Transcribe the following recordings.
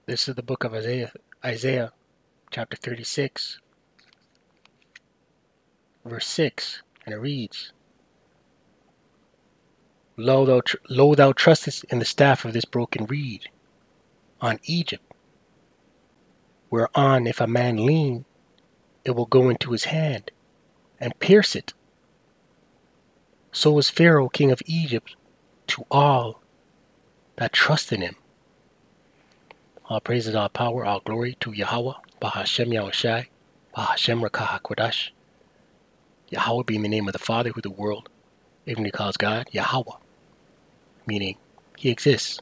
This is the book of Isaiah chapter 36, verse 6, and it reads, Lo, thou trustest in the staff of this broken reed, on Egypt, whereon if a man lean, it will go into his hand, and pierce it. So was Pharaoh king of Egypt to all that trust in him. All praises, all power, all glory to Yahweh, Bahashem Yahushai, Bahashem Rakah HaKodash. Yahweh being the name of the Father who the world ignorantly calls God, Yahweh, meaning he exists.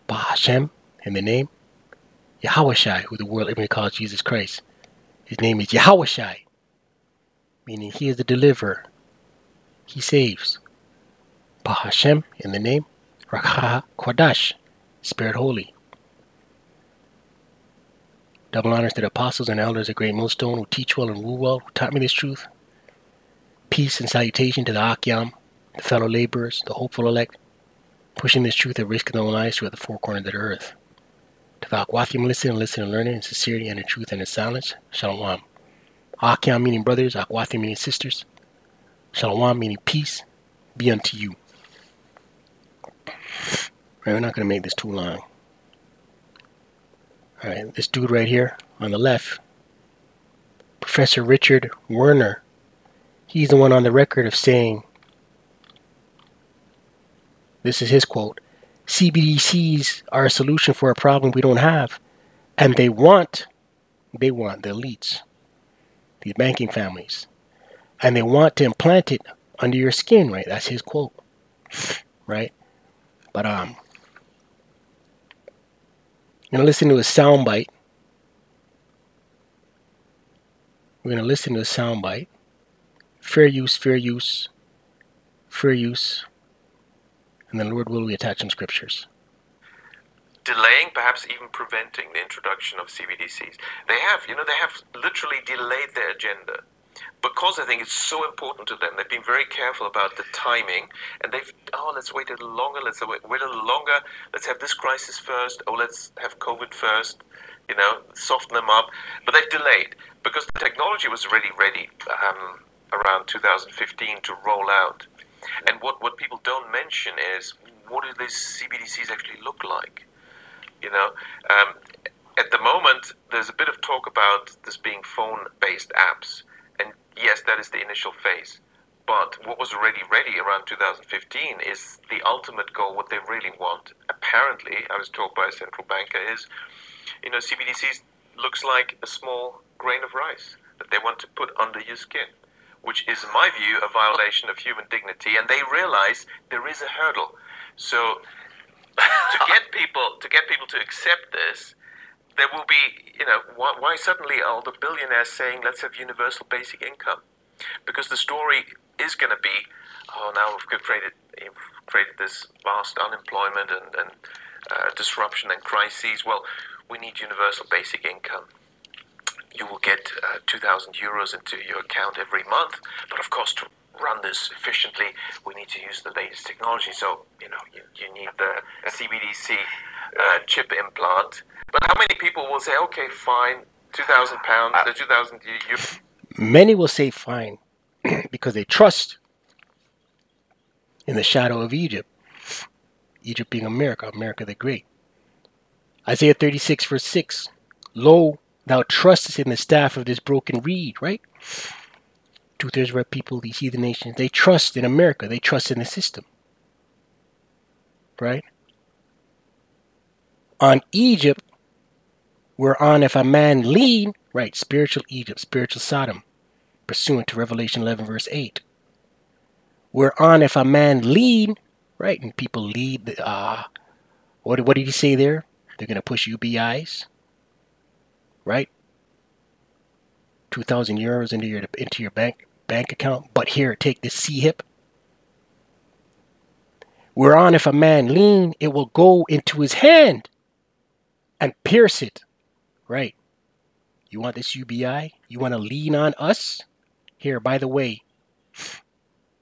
Bahashem, in the name, Yahushai, who the world ignorantly calls Jesus Christ. His name is Yahushai, meaning he is the deliverer. He saves. Bahashem, in the name, Rakah Kodash, Spirit Holy. Double honors to the apostles and elders of Great Millstone who teach well and rule well, who taught me this truth. Peace and salutation to the Akyam, the fellow laborers, the hopeful elect, pushing this truth at risk of their own lives throughout the four corners of the earth. To the Akwathim listen and learn it in sincerity and in truth and in silence. Shalom. Akyam meaning brothers, Akwathim meaning sisters. Shalom meaning peace be unto you. Right, we're not going to make this too long. Alright, this dude right here on the left, Professor Richard Werner, he's the one on the record of saying, this is his quote, CBDCs are a solution for a problem we don't have. And they want the elites, these banking families, and they want to implant it under your skin, right? That's his quote, right? But I'm going to listen to a soundbite. We're going to listen to a soundbite. Fair use, fair use, fair use. And then Lord will we attach some scriptures. Delaying, perhaps even preventing the introduction of CBDCs. They have literally delayed their agenda because I think it's so important to them. They've been very careful about the timing, and let's wait a little longer, let's wait a little longer, let's have this crisis first, let's have COVID first, soften them up. But they've delayed because the technology was already ready around 2015 to roll out. And what people don't mention is, what do these CBDCs actually look like? At the moment, there's a bit of talk about this being phone-based apps. And yes, that is the initial phase. But what was already ready around 2015 is the ultimate goal, what they really want. Apparently, I was told by a central banker, is, CBDCs looks like a small grain of rice that they want to put under your skin, which is, in my view, a violation of human dignity. And they realize there is a hurdle. So to get people to accept this, there will be, why suddenly are the billionaires saying, let's have universal basic income? Because the story is going to be, now we've created this vast unemployment and disruption and crises. Well, we need universal basic income. You will get 2,000 euros into your account every month. But of course, to run this efficiently, we need to use the latest technology. So, you need the CBDC chip implant. But how many people will say, okay, fine, £2,000, 2,000 euros? Many will say fine because they trust in the shadow of Egypt. Egypt being America, America the Great. Isaiah 36 verse 6. Lo, thou trustest in the staff of this broken reed, right? 2/3 of our people, these heathen nations, they trust in America. They trust in the system, right? On Egypt, whereon if a man lean, right, spiritual Egypt, spiritual Sodom, pursuant to Revelation 11 verse 8. Whereon if a man lean, right, and people lead, what did he say there? They're going to push UBIs, right? 2,000 euros into your bank account. But here, take this CHIP. Whereon if a man lean, it will go into his hand and pierce it. Right. You want this UBI? You want to lean on us? Here, by the way,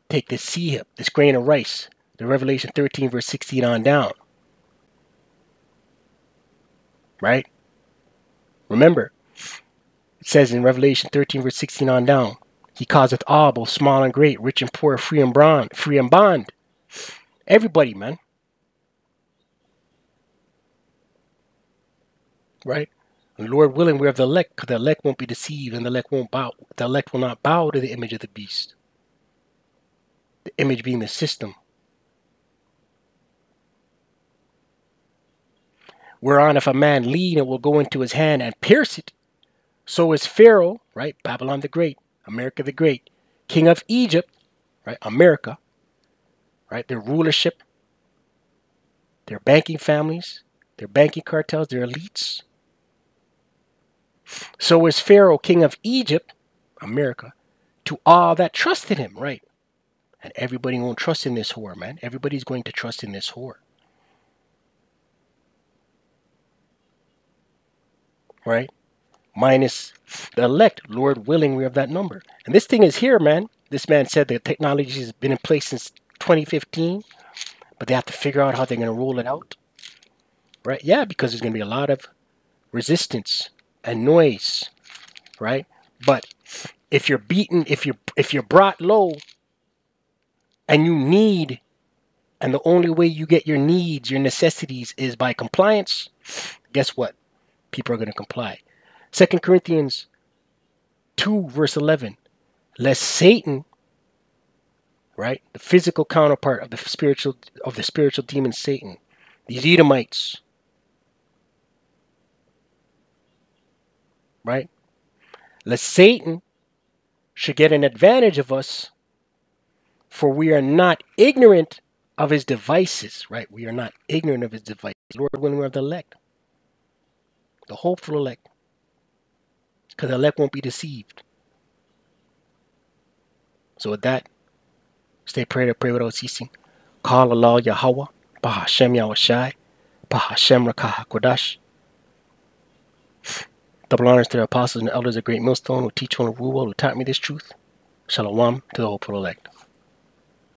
take this CHIP, this grain of rice, the Revelation 13 verse 16 on down. right? Remember, it says in Revelation 13, verse 16 on down, he causeth all, both small and great, rich and poor, free and bond. Everybody, man. Right? And Lord willing, we're of the elect, because the elect won't be deceived, and the elect won't bow. The elect will not bow to the image of the beast. The image being the system. Whereon if a man lean, it will go into his hand and pierce it. So is Pharaoh, right? Babylon the Great, America the Great, king of Egypt, right? America, right? Their rulership, their banking families, their banking cartels, their elites. So is Pharaoh, king of Egypt, America, to all that trust in him, right? And everybody won't trust in this whore, man. Everybody's going to trust in this whore. Right? Minus the elect. Lord willing, we have that number. And this thing is here, man. This man said the technology has been in place since 2015, but they have to figure out how they're going to roll it out. Right? Yeah, because there's going to be a lot of resistance and noise. Right? But if you're beaten, if you're brought low and you need, and the only way you get your needs, your necessities is by compliance, guess what? People are going to comply. 2 Corinthians 2 verse 11, lest Satan, right, the physical counterpart of the spiritual demon Satan, these Edomites, right, lest Satan should get an advantage of us, for we are not ignorant of his devices, right? We are not ignorant of his devices. Lord, when we're the elect, the hopeful elect, because the elect won't be deceived. So with that, stay prayed, pray without ceasing. Call Allah Yahweh, Bahashem Yahushai, Bahashem Rakah Kodash. Double honors to the apostles and elders of Great Millstone who teach one, who rule well, who taught me this truth. Shalom to the hopeful elect.